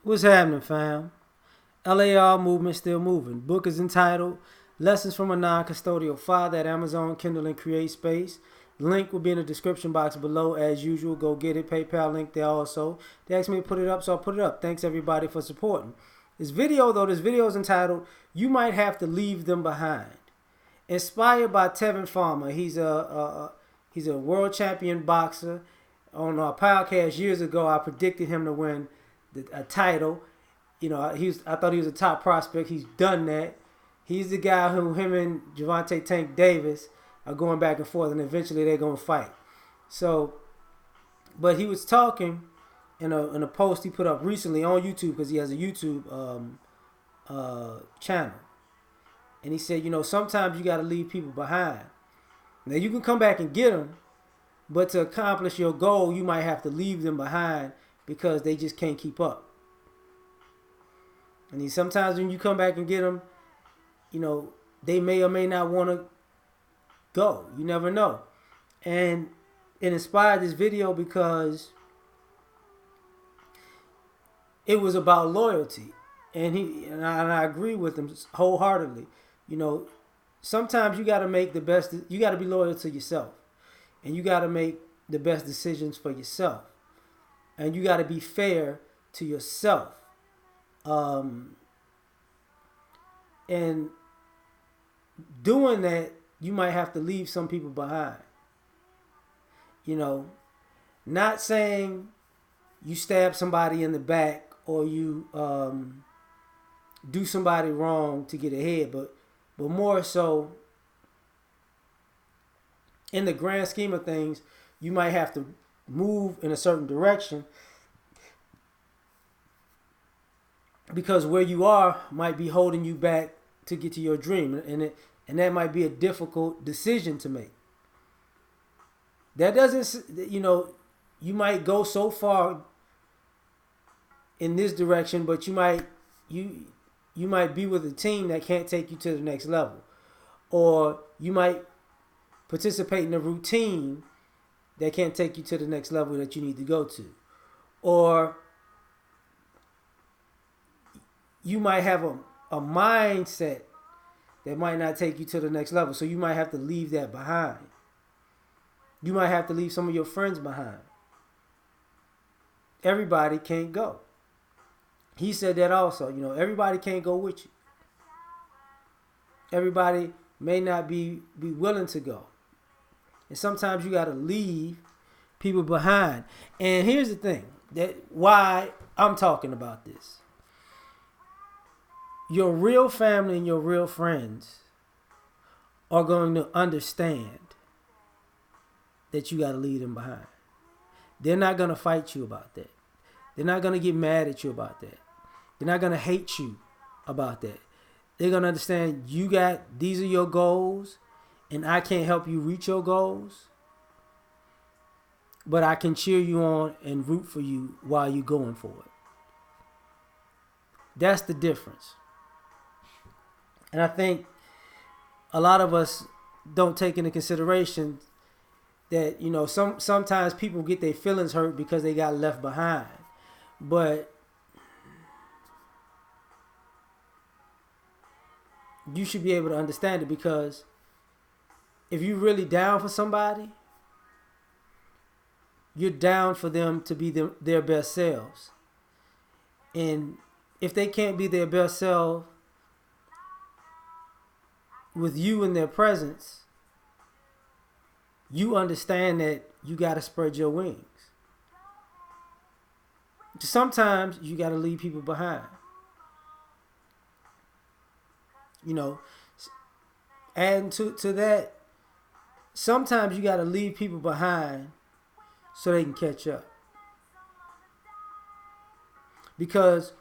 What's happening, fam? L.A.R. movement still moving. Book is entitled Lessons from a Non-Custodial Father at Amazon, Kindle, and Create Space. Link will be in the description box below as usual. Go get it. PayPal link there also. They asked me to put it up, so I put it up. Thanks everybody for supporting. This video is entitled You Might Have to Leave Them Behind. Inspired by Tevin Farmer. He's a world champion boxer. On our podcast years ago, I predicted him to win a title. I thought he was a top prospect. He's done that. He's the guy who him and Javante Tank Davis are going back and forth, and eventually they're gonna fight. So, but he was talking in a post he put up recently on YouTube because he has a YouTube channel, and he said, sometimes you got to leave people behind. Now you can come back and get them, but to accomplish your goal, you might have to leave them behind because they just can't keep up. And sometimes when you come back and get them, they may or may not want to go. You never know. And it inspired this video because it was about loyalty. And I agree with him wholeheartedly. Sometimes you got to make the best. You got to be loyal to yourself. And you got to make the best decisions for yourself. And you got to be fair to yourself. And doing that, you might have to leave some people behind. Not saying you stab somebody in the back or you do somebody wrong to get ahead, but more so in the grand scheme of things, you might have to move in a certain direction because where you are might be holding you back to get to your dream, and that might be a difficult decision to make. That doesn't, you might go so far in this direction, but you might be with a team that can't take you to the next level, or you might participate in a routine that can't take you to the next level that you need to go to, or you might have a mindset that might not take you to the next level. So you might have to leave that behind. You might have to leave some of your friends behind. Everybody can't go. He said that also. Everybody can't go with you. Everybody may not be willing to go. And sometimes you got to leave people behind. And here's the thing, that why I'm talking about this. Your real family and your real friends are going to understand that you got to leave them behind. They're not going to fight you about that. They're not going to get mad at you about that. They're not going to hate you about that. They're going to understand these are your goals, and I can't help you reach your goals, but I can cheer you on and root for you while you're going for it. That's the difference. And I think a lot of us don't take into consideration that, sometimes people get their feelings hurt because they got left behind. But you should be able to understand it, because if you're really down for somebody, you're down for them to be their best selves. And if they can't be their best self with you in their presence, you understand that you got to spread your wings. Sometimes you got to leave people behind. Adding to that, sometimes you got to leave people behind so they can catch up. Because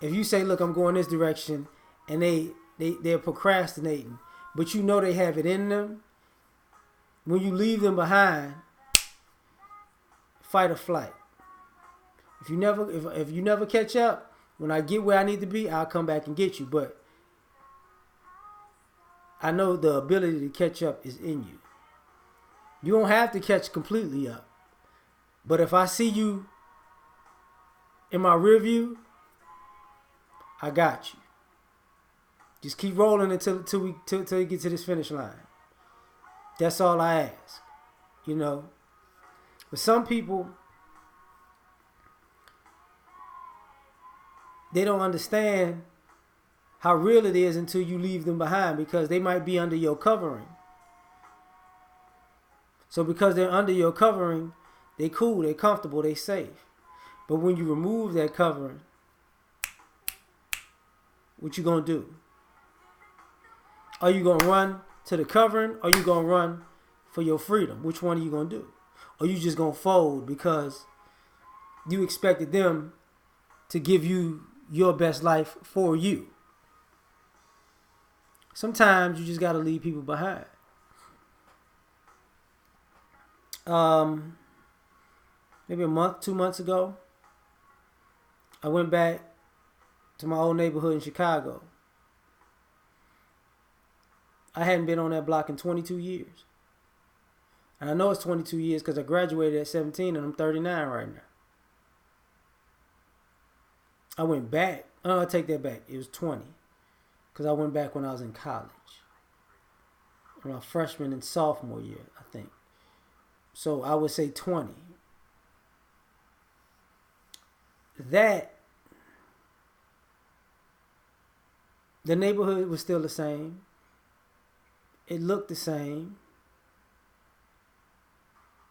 if you say, look, I'm going this direction, and they're procrastinating, but they have it in them, when you leave them behind, fight or flight. If you never catch up, when I get where I need to be, I'll come back and get you. But I know the ability to catch up is in you. You don't have to catch completely up. But if I see you in my rear view, I got you. Just keep rolling until you get to this finish line. That's all I ask. You know. But some people, they don't understand how real it is until you leave them behind, because they might be under your covering. So because they're under your covering, they cool, they comfortable, they safe. But when you remove that covering, what you gonna do? Are you gonna run to the covering, or you gonna run for your freedom? Which one are you gonna do? Or you just gonna fold because you expected them to give you your best life for you? Sometimes you just gotta leave people behind. Maybe a month, 2 months ago, I went back to my old neighborhood in Chicago. I hadn't been on that block in 22 years. And I know it's 22 years because I graduated at 17 and I'm 39 right now. I went back. Oh, I take that back. It was 20. Because I went back when I was in college. My freshman and sophomore year, I think. So I would say 20. The neighborhood was still the same. It looked the same.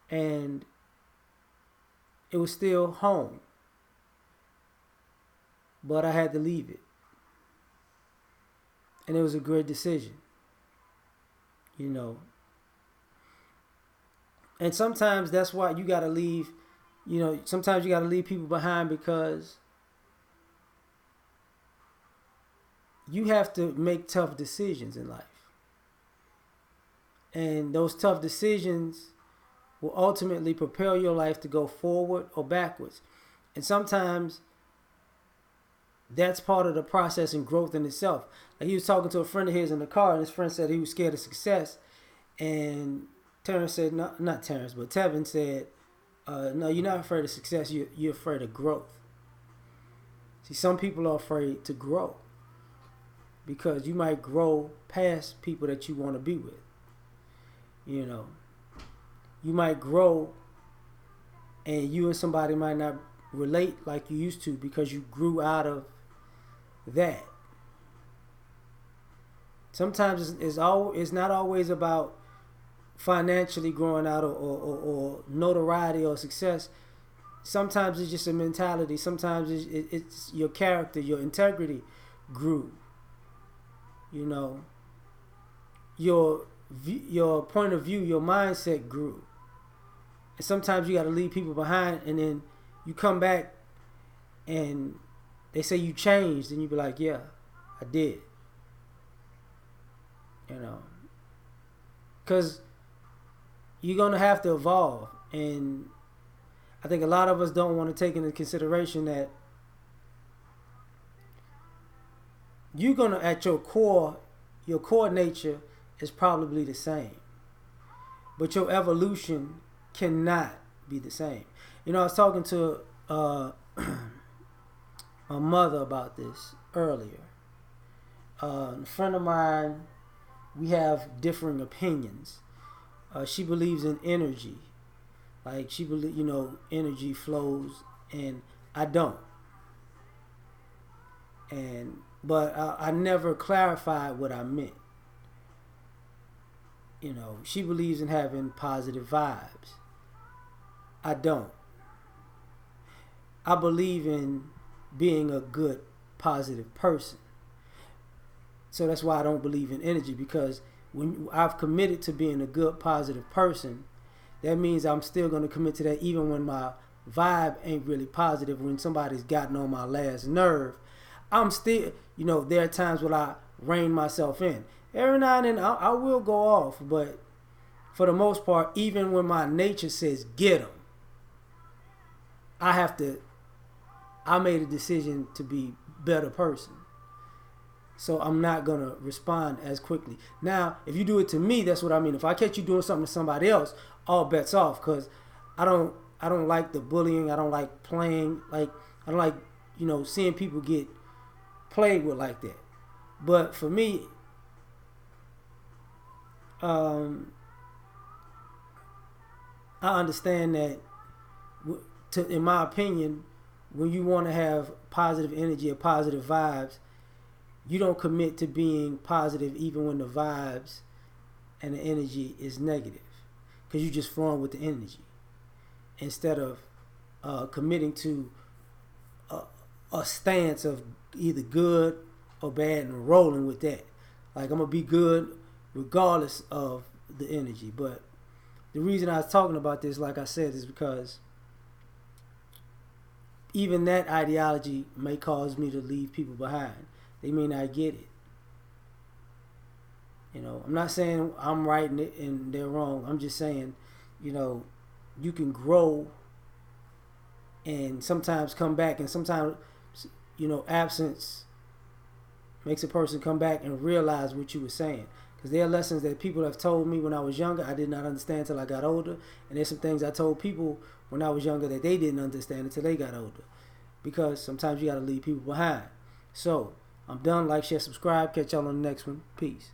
And it was still home. But I had to leave it. And it was a great decision. You know. And sometimes that's why you got to leave, sometimes you got to leave people behind, because you have to make tough decisions in life. And those tough decisions will ultimately propel your life to go forward or backwards. And sometimes that's part of the process and growth in itself. Like, he was talking to a friend of his in the car, and his friend said he was scared of success. And Terrence said, not Terrence, but Tevin said, no, you're not afraid of success. You're afraid of growth. See, some people are afraid to grow because you might grow past people that you want to be with. You might grow and you and somebody might not relate like you used to because you grew out of that. Sometimes it's not always about financially growing out or notoriety or success. Sometimes it's just a mentality. Sometimes it's your character, your integrity grew. Your point of view, your mindset grew. And sometimes you got to leave people behind, and then you come back and they say you changed, and you be like, yeah, I did. Because you're going to have to evolve. And I think a lot of us don't want to take into consideration that you're going to, at your core nature is probably the same. But your evolution cannot be the same. I was talking to my mother about this earlier. A friend of mine, we have differing opinions. She believes in energy. Like, she believes, energy flows, and I don't. But I never clarified what I meant. She believes in having positive vibes. I don't. I believe in being a good, positive person. So that's why I don't believe in energy, because when I've committed to being a good, positive person, that means I'm still going to commit to that even when my vibe ain't really positive. When somebody's gotten on my last nerve, I'm still, there are times when I rein myself in. Every now and then I will go off, but for the most part, even when my nature says get them, I made a decision to be a better person. So I'm not going to respond as quickly. Now, if you do it to me, that's what I mean. If I catch you doing something to somebody else, all bets off, because I I don't like the bullying. I don't like playing. Like I don't like seeing people get played with like that. But for me, um, I understand that. In my opinion, when you want to have positive energy or positive vibes, you don't commit to being positive even when the vibes and the energy is negative, because you're just flowing with the energy instead of committing to a stance of either good or bad and rolling with that. Like I'm gonna be good regardless of the energy. But the reason I was talking about this, like I said, is because even that ideology may cause me to leave people behind. They may not get it. I'm not saying I'm right and they're wrong. I'm just saying, you can grow and sometimes come back, and sometimes, absence makes a person come back and realize what you were saying. Because there are lessons that people have told me when I was younger I did not understand until I got older. And there's some things I told people when I was younger that they didn't understand until they got older. Because sometimes you got to leave people behind. So, I'm done. Like, share, subscribe. Catch y'all on the next one. Peace.